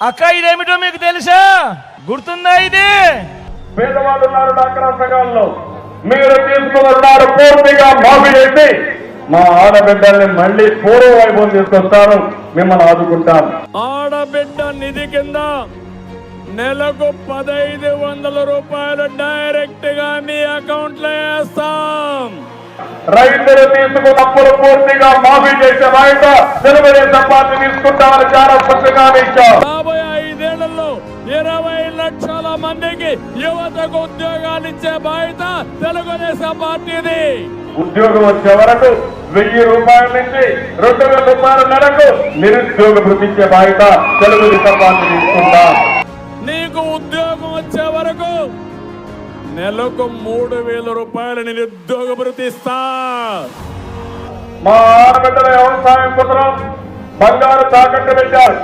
అక్క ఇదేమిటో మీకు తెలుసా? గుర్తుందా? ఇది పేదవాళ్ళు ఉన్నారు డాక్రా సంఘాల్లో, మీరు తీసుకున్న రుణాలు పూర్తిగా మాఫీ చేసి మా ఆడబిడ్డల్ని మళ్ళీ పూర్వ వైభవం తీసుకొస్తాను, మిమ్మల్ని ఆదుకుంటాను. ఆడబిడ్డ నిధి కింద నెలకు 1500 రూపాయలు డైరెక్ట్ గా మీ అకౌంట్ లో వేస్తాం. రైతులు తీసుకున్న అప్పులు పూర్తిగా మాఫీ చేసే బాధ్యత తెలుగుదేశం పార్టీ తీసుకుంటామని చాలా స్పష్టంగా ఇచ్చాం. రాబోయే 5 ఏళ్లలో 20 లక్షల మందికి యువతకు ఉద్యోగాలు ఇచ్చే బాధ్యత తెలుగుదేశం పార్టీది. ఉద్యోగం వచ్చే వరకు 1000 రూపాయల నుంచి 2000 రూపాయల నెలకు నిరుద్యోగ వృత్తిచ్చే బాధ్యత తెలుగుదేశం పార్టీ తీసుకుంటాం. నీకు ఉద్యోగం వచ్చే వరకు నెలకు 3000 రూపాయలు నిరుద్యోగ భృతి ఇస్తా. మా ఆడబిడ్డల వ్యవసాయం కోసం బంగారు తాకట్టు పెట్టారు.